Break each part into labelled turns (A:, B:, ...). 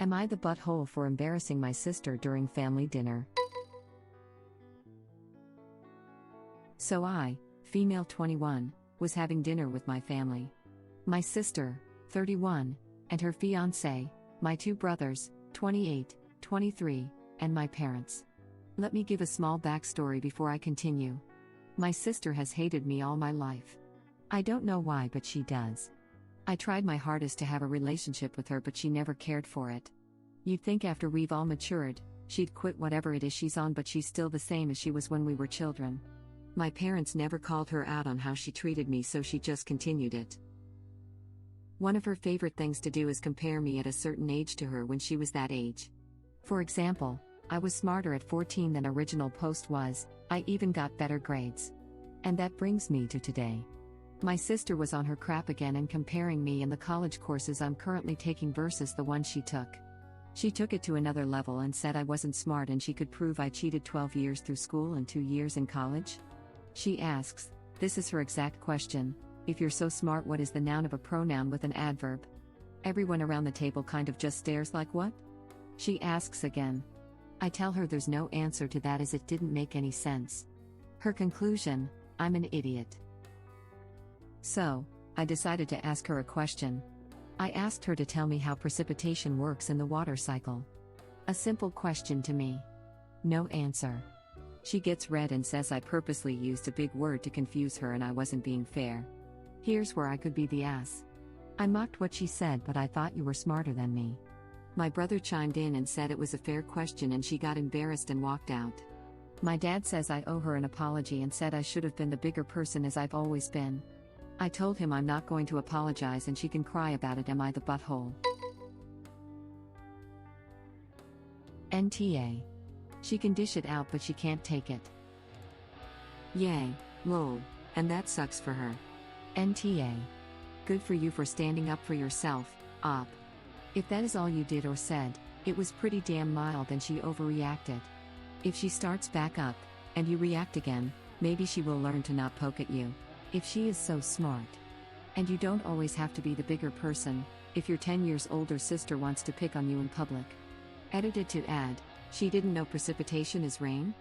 A: Am I the butthole for embarrassing my sister during family dinner? So I, female 21, was having dinner with my family. My sister, 31, and her fiancé, my two brothers, 28, 23, and my parents. Let me give a small backstory before I continue. My sister has hated me all my life. I don't know why, but she does. I tried my hardest to have a relationship with her, but she never cared for it. You'd think after we've all matured, she'd quit whatever it is she's on, but she's still the same as she was when we were children. My parents never called her out on how she treated me, so she just continued it. One of her favorite things to do is compare me at a certain age to her when she was that age. For example, I was smarter at 14 than original post was, I even got better grades. And that brings me to today. My sister was on her crap again and comparing me and the college courses I'm currently taking versus the one she took. She took it to another level and said I wasn't smart and she could prove I cheated 12 years through school and 2 years in college. She asks, this is her exact question, if you're so smart, what is the noun of a pronoun with an adverb? Everyone around the table kind of just stares like, what? She asks again. I tell her there's no answer to that as it didn't make any sense. Her conclusion, I'm an idiot. So, I decided to ask her a question. I asked her to tell me how precipitation works in the water cycle. A simple question to me. No answer. She gets red and says I purposely used a big word to confuse her and I wasn't being fair. Here's where I could be the ass. I mocked what she said, but I thought you were smarter than me. My brother chimed in and said it was a fair question and she got embarrassed and walked out. My dad says I owe her an apology and said I should have been the bigger person as I've always been. I told him I'm not going to apologize and she can cry about it. Am I the butthole? NTA. She can dish it out but she can't take it. Yay, lol, and that sucks for her. NTA. Good for you for standing up for yourself, op. If that is all you did or said, it was pretty damn mild and she overreacted. If she starts back up, and you react again, maybe she will learn to not poke at you. If she is so smart. And you don't always have to be the bigger person, if your 10 years older sister wants to pick on you in public. Edited to add, she didn't know precipitation is rain?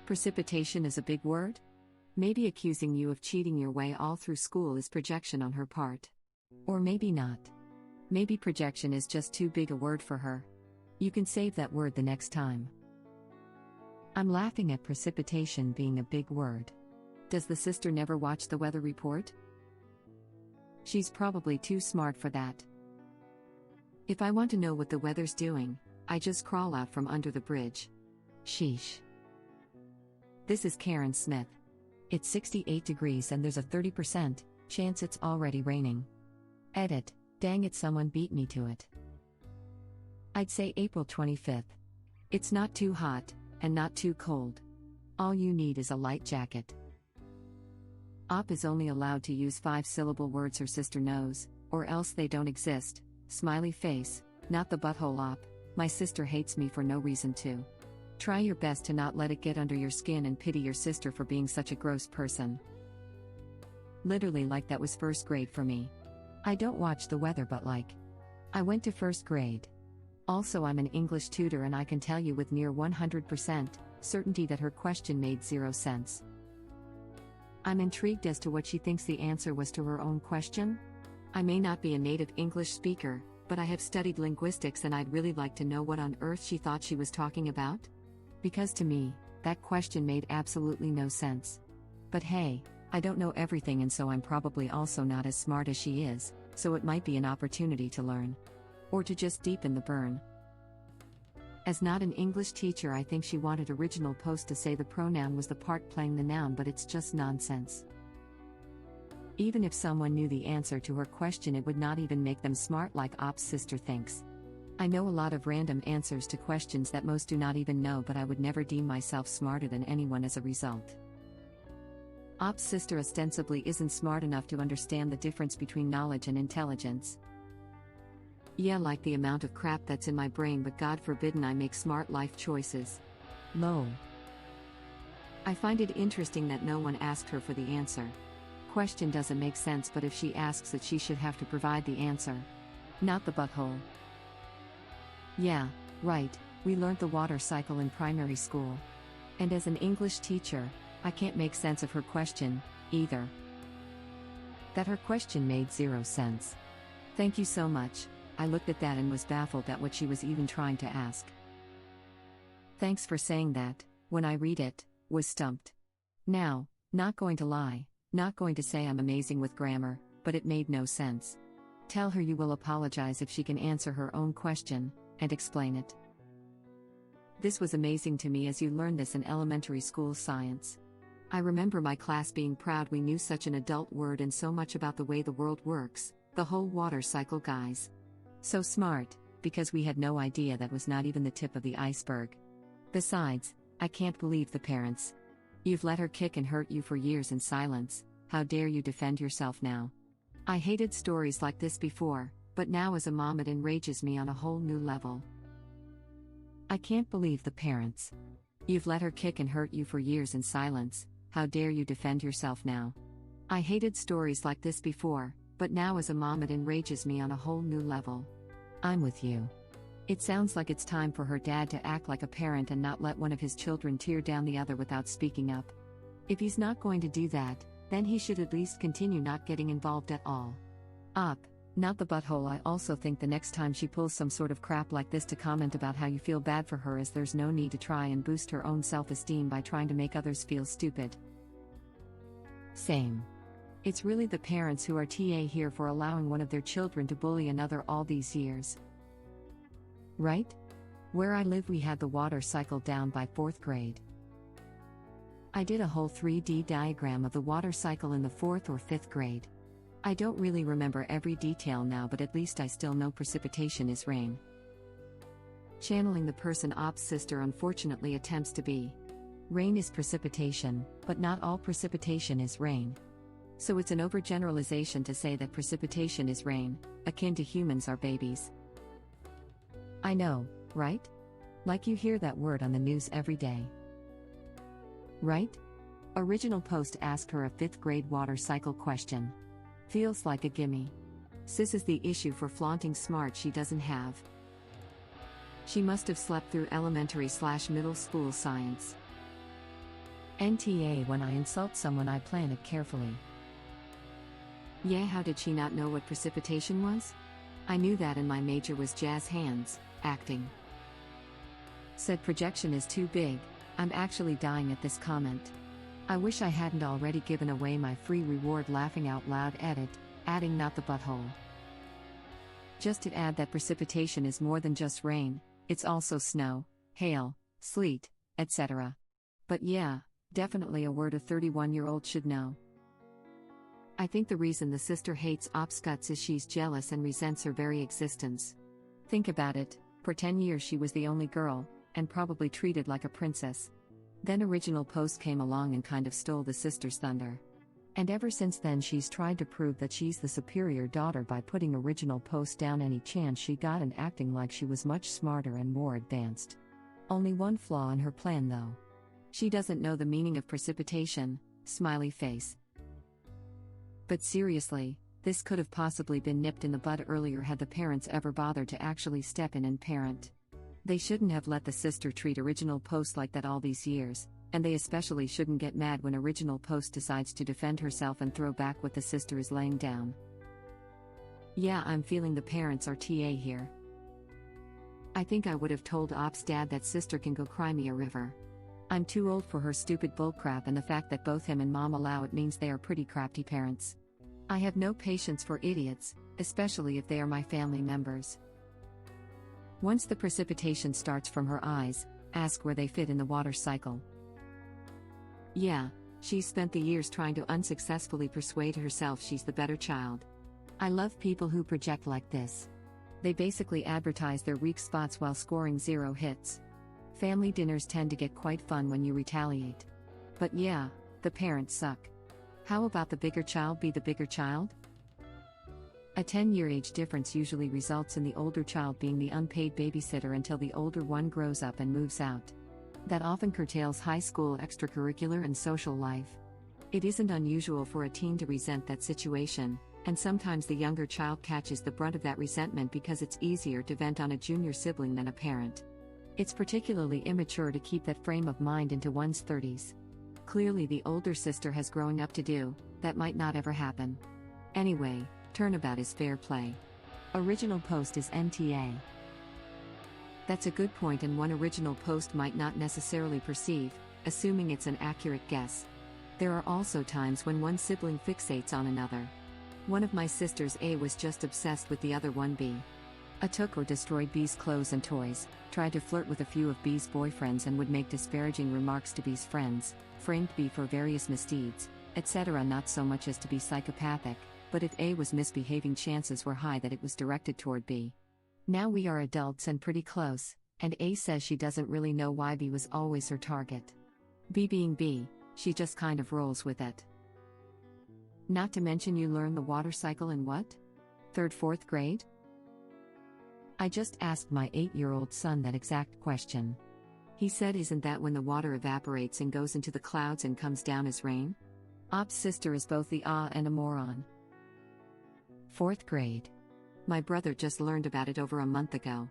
A: Precipitation is a big word? Maybe accusing you of cheating your way all through school is projection on her part. Or maybe not. Maybe projection is just too big a word for her. You can save that word the next time. I'm laughing at precipitation being a big word. Does the sister never watch the weather report? She's probably too smart for that. If I want to know what the weather's doing, I just crawl out from under the bridge. Sheesh. This is Karen Smith. It's 68 degrees and there's a 30% chance it's already raining. Edit. Dang it, someone beat me to it. I'd say April 25th. It's not too hot, and not too cold. All you need is a light jacket. Op is only allowed to use 5-syllable words her sister knows, or else they don't exist. Smiley face, not the butthole op. My sister hates me for no reason too. Try your best to not let it get under your skin and pity your sister for being such a gross person. Literally like that was first grade for me. I don't watch the weather but like. I went to first grade. Also I'm an English tutor and I can tell you with near 100% certainty that her question made 0 sense. I'm intrigued as to what she thinks the answer was to her own question. I may not be a native English speaker, but I have studied linguistics and I'd really like to know what on earth she thought she was talking about. Because to me, that question made absolutely no sense. But hey, I don't know everything and so I'm probably also not as smart as she is, so it might be an opportunity to learn. Or to just deepen the burn. As not an English teacher, I think she wanted original post to say the pronoun was the part playing the noun, but it's just nonsense. Even if someone knew the answer to her question, it would not even make them smart like Op's sister thinks. I know a lot of random answers to questions that most do not even know, but I would never deem myself smarter than anyone as a result. Op's sister ostensibly isn't smart enough to understand the difference between knowledge and intelligence. Yeah, like the amount of crap that's in my brain, but God forbidden I make smart life choices. Lol. I find it interesting that no one asked her for the answer. Question doesn't make sense, but if she asks it, she should have to provide the answer. Not the butthole. Yeah, right, we learned the water cycle in primary school. And as an English teacher, I can't make sense of her question, either. That her question made zero sense. Thank you so much, I looked at that and was baffled at what she was even trying to ask. Thanks for saying that, when I read it, was stumped. Now, not going to lie, not going to say I'm amazing with grammar, but it made no sense. Tell her you will apologize if she can answer her own question, and explain it. This was amazing to me as you learn this in elementary school science. I remember my class being proud we knew such an adult word and so much about the way the world works, the whole water cycle guys. So smart, because we had no idea that was not even the tip of the iceberg. Besides, I can't believe the parents. You've let her kick and hurt you for years in silence, how dare you defend yourself now? I hated stories like this before, but now as a mom it enrages me on a whole new level. I can't believe the parents. You've let her kick and hurt you for years in silence, how dare you defend yourself now? I hated stories like this before, but now as a mom it enrages me on a whole new level. I'm with you. It sounds like it's time for her dad to act like a parent and not let one of his children tear down the other without speaking up. If he's not going to do that, then he should at least continue not getting involved at all. Up, not the butthole. I also think the next time she pulls some sort of crap like this to comment about how you feel bad for her, as there's no need to try and boost her own self-esteem by trying to make others feel stupid. Same. It's really the parents who are TA here for allowing one of their children to bully another all these years. Right? Where I live we had the water cycle down by 4th grade. I did a whole 3D diagram of the water cycle in the 4th or 5th grade. I don't really remember every detail now, but at least I still know precipitation is rain. Channeling the person Op's sister unfortunately attempts to be. Rain is precipitation, but not all precipitation is rain. So it's an overgeneralization to say that precipitation is rain, akin to humans are babies. I know, right? Like you hear that word on the news every day. Right? Original post asked her a 5th grade water cycle question. Feels like a gimme. Sis is the issue for flaunting smart she doesn't have. She must have slept through elementary/middle school science. NTA, when I insult someone I plan it carefully. Yeah, how did she not know what precipitation was? I knew that, and my major was jazz hands, acting. Said projection is too big. I'm actually dying at this comment. I wish I hadn't already given away my free reward laughing out loud edit, adding not the butthole. Just to add that precipitation is more than just rain, it's also snow, hail, sleet, etc. But yeah, definitely a word a 31-year-old should know. I think the reason the sister hates Op's guts is she's jealous and resents her very existence. Think about it, for 10 years she was the only girl, and probably treated like a princess. Then Original Post came along and kind of stole the sister's thunder. And ever since then she's tried to prove that she's the superior daughter by putting Original Post down any chance she got and acting like she was much smarter and more advanced. Only one flaw in her plan though. She doesn't know the meaning of precipitation, smiley face. But seriously, this could have possibly been nipped in the bud earlier had the parents ever bothered to actually step in and parent. They shouldn't have let the sister treat Original Post like that all these years, and they especially shouldn't get mad when Original Post decides to defend herself and throw back what the sister is laying down. Yeah, I'm feeling the parents are TA here. I think I would have told Op's dad that sister can go cry me a river. I'm too old for her stupid bullcrap, and the fact that both him and mom allow it means they are pretty crafty parents. I have no patience for idiots, especially if they are my family members. Once the precipitation starts from her eyes, ask where they fit in the water cycle. Yeah, she's spent the years trying to unsuccessfully persuade herself she's the better child. I love people who project like this. They basically advertise their weak spots while scoring 0 hits. Family dinners tend to get quite fun when you retaliate. But yeah, the parents suck. How about the bigger child be the bigger child? A 10-year age difference usually results in the older child being the unpaid babysitter until the older one grows up and moves out. That often curtails high school extracurricular and social life. It isn't unusual for a teen to resent that situation, And sometimes the younger child catches the brunt of that resentment because it's easier to vent on a junior sibling than a parent. It's particularly immature to keep that frame of mind into one's 30s. Clearly, the older sister has growing up to do, that might not ever happen. Anyway, turnabout is fair play. Original post is NTA. That's a good point, and one original post might not necessarily perceive, assuming it's an accurate guess. There are also times when one sibling fixates on another. One of my sisters A was just obsessed with the other one B. A took or destroyed B's clothes and toys, tried to flirt with a few of B's boyfriends and would make disparaging remarks to B's friends, framed B for various misdeeds, etc. Not so much as to be psychopathic, but if A was misbehaving, chances were high that it was directed toward B. Now we are adults and pretty close, and A says she doesn't really know why B was always her target. B being B, she just kind of rolls with it. Not to mention, you learn the water cycle in what? 3rd, 4th grade? I just asked my 8-year-old son that exact question. He said, isn't that when the water evaporates and goes into the clouds and comes down as rain? Op's sister is both the and a moron. 4th grade. My brother just learned about it over a month ago.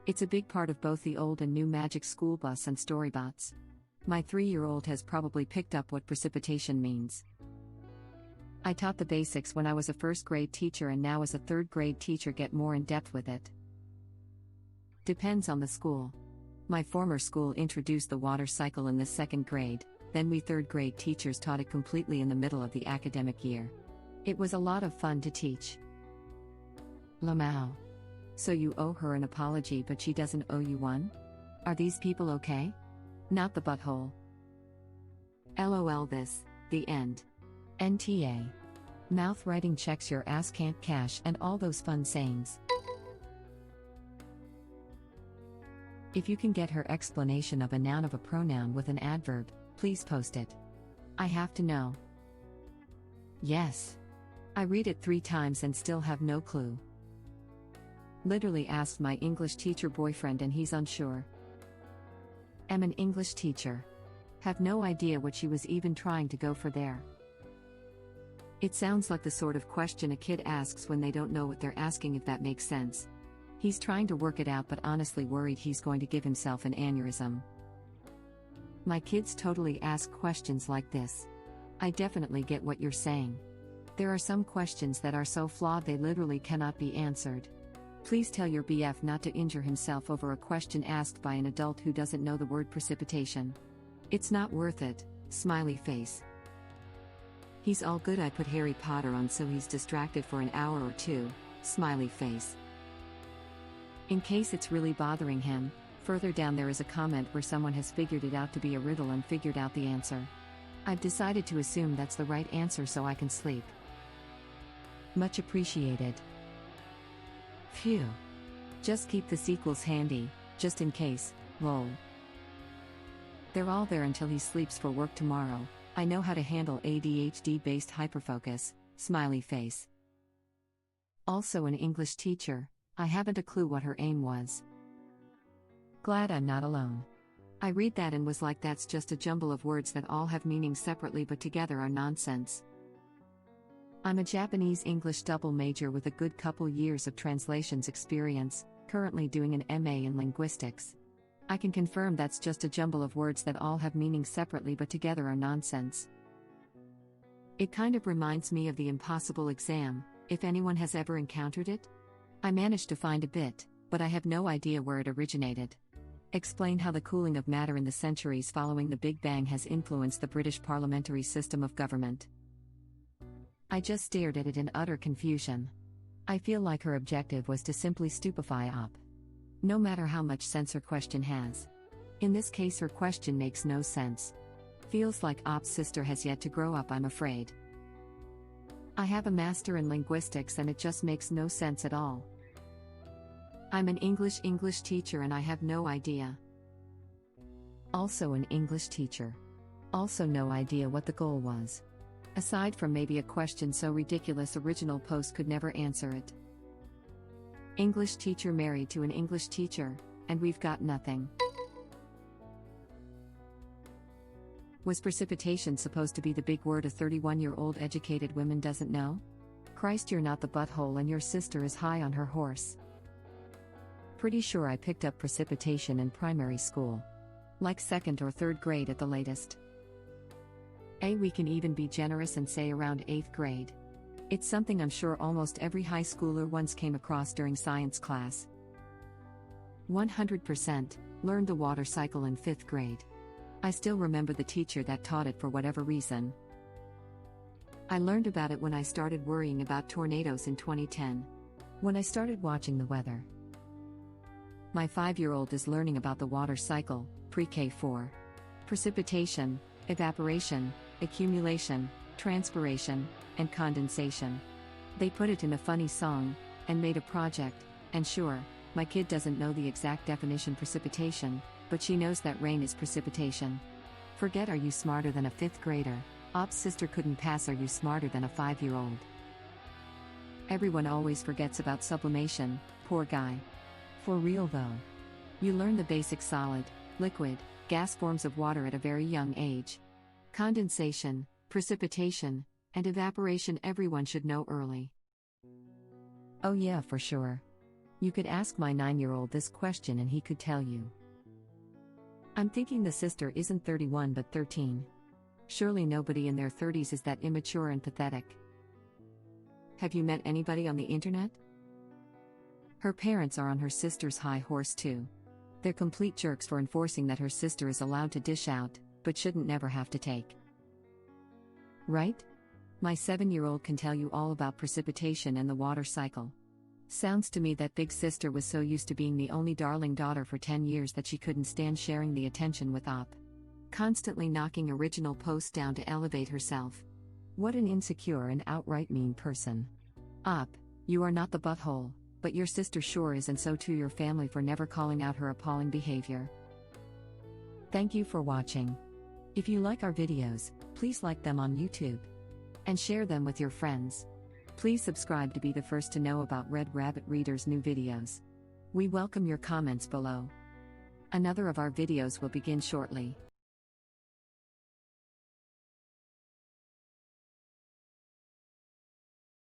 A: It's a big part of both the old and new Magic School Bus and Storybots. My 3-year-old has probably picked up what precipitation means. I taught the basics when I was a 1st grade teacher, and now as a 3rd grade teacher get more in depth with it. Depends on the school. My former school introduced the water cycle in the 2nd grade, then we 3rd grade teachers taught it completely in the middle of the academic year. It was a lot of fun to teach. Lamau. So you owe her an apology, but she doesn't owe you one? Are these people okay? Not the butthole. LOL this, the end. NTA. Mouth writing checks your ass can't cash and all those fun sayings. If you can get her explanation of a noun of a pronoun with an adverb, please post it. I have to know. Yes. I read it 3 times and still have no clue. Literally asked my English teacher boyfriend and he's unsure. Am an English teacher. Have no idea what she was even trying to go for there. It sounds like the sort of question a kid asks when they don't know what they're asking, if that makes sense. He's trying to work it out but honestly worried he's going to give himself an aneurysm. My kids totally ask questions like this. I definitely get what you're saying. There are some questions that are so flawed they literally cannot be answered. Please tell your BF not to injure himself over a question asked by an adult who doesn't know the word precipitation. It's not worth it, smiley face. He's all good, I put Harry Potter on so he's distracted for an hour or 2, smiley face. In case it's really bothering him, further down there is a comment where someone has figured it out to be a riddle and figured out the answer. I've decided to assume that's the right answer so I can sleep. Much appreciated. Phew. Just keep the sequels handy, just in case, lol. They're all there until he sleeps for work tomorrow. I know how to handle ADHD-based hyperfocus, smiley face. Also an English teacher, I haven't a clue what her aim was. Glad I'm not alone. I read that and was like, that's just a jumble of words that all have meanings separately but together are nonsense. I'm a Japanese English double major with a good couple years of translations experience, currently doing an MA in linguistics. I can confirm that's just a jumble of words that all have meanings separately but together are nonsense. It kind of reminds me of the impossible exam, if anyone has ever encountered it. I managed to find a bit, but I have no idea where it originated. Explain how the cooling of matter in the centuries following the Big Bang has influenced the British parliamentary system of government. I just stared at it in utter confusion. I feel like her objective was to simply stupefy Op. No matter how much sense her question has. In this case, her question makes no sense. Feels like Op's sister has yet to grow up, I'm afraid. I have a master in linguistics and it just makes no sense at all. I'm an English teacher and I have no idea. Also an English teacher. Also no idea what the goal was. Aside from maybe a question so ridiculous original post could never answer it. English teacher married to an English teacher, and we've got nothing. Was precipitation supposed to be the big word a 31-year-old educated woman doesn't know? Christ, you're not the butthole and your sister is high on her horse. Pretty sure I picked up precipitation in primary school. Like 2nd or 3rd grade at the latest. We can even be generous and say around 8th grade. It's something I'm sure almost every high schooler once came across during science class. 100% learned the water cycle in 5th grade. I still remember the teacher that taught it for whatever reason. I learned about it when I started worrying about tornadoes in 2010. When I started watching the weather. My 5-year-old is learning about the water cycle, pre-K 4. Precipitation, evaporation, accumulation, transpiration, and condensation. They put it in a funny song, and made a project, and sure, my kid doesn't know the exact definition precipitation, but she knows that rain is precipitation. Forget are you smarter than a 5th grader, Op's sister couldn't pass are you smarter than a 5-year-old. Everyone always forgets about sublimation, poor guy. For real though. You learn the basic solid, liquid, gas forms of water at a very young age. Condensation, precipitation, and evaporation everyone should know early. Oh yeah, for sure. You could ask my 9-year-old this question and he could tell you. I'm thinking the sister isn't 31 but 13. Surely nobody in their 30s is that immature and pathetic. Have you met anybody on the internet? Her parents are on her sister's high horse too. They're complete jerks for enforcing that her sister is allowed to dish out, but shouldn't never have to take. Right? My 7-year-old can tell you all about precipitation and the water cycle. Sounds to me that big sister was so used to being the only darling daughter for 10 years that she couldn't stand sharing the attention with Op. Constantly knocking original posts down to elevate herself. What an insecure and outright mean person. Op, you are not the butthole, but your sister sure is, and so too your family for never calling out her appalling behavior. Thank you for watching. If you like our videos, please like them on YouTube. And share them with your friends. Please subscribe to be the first to know about Red Rabbit Reader's new videos. We welcome your comments below. Another of our videos will begin shortly.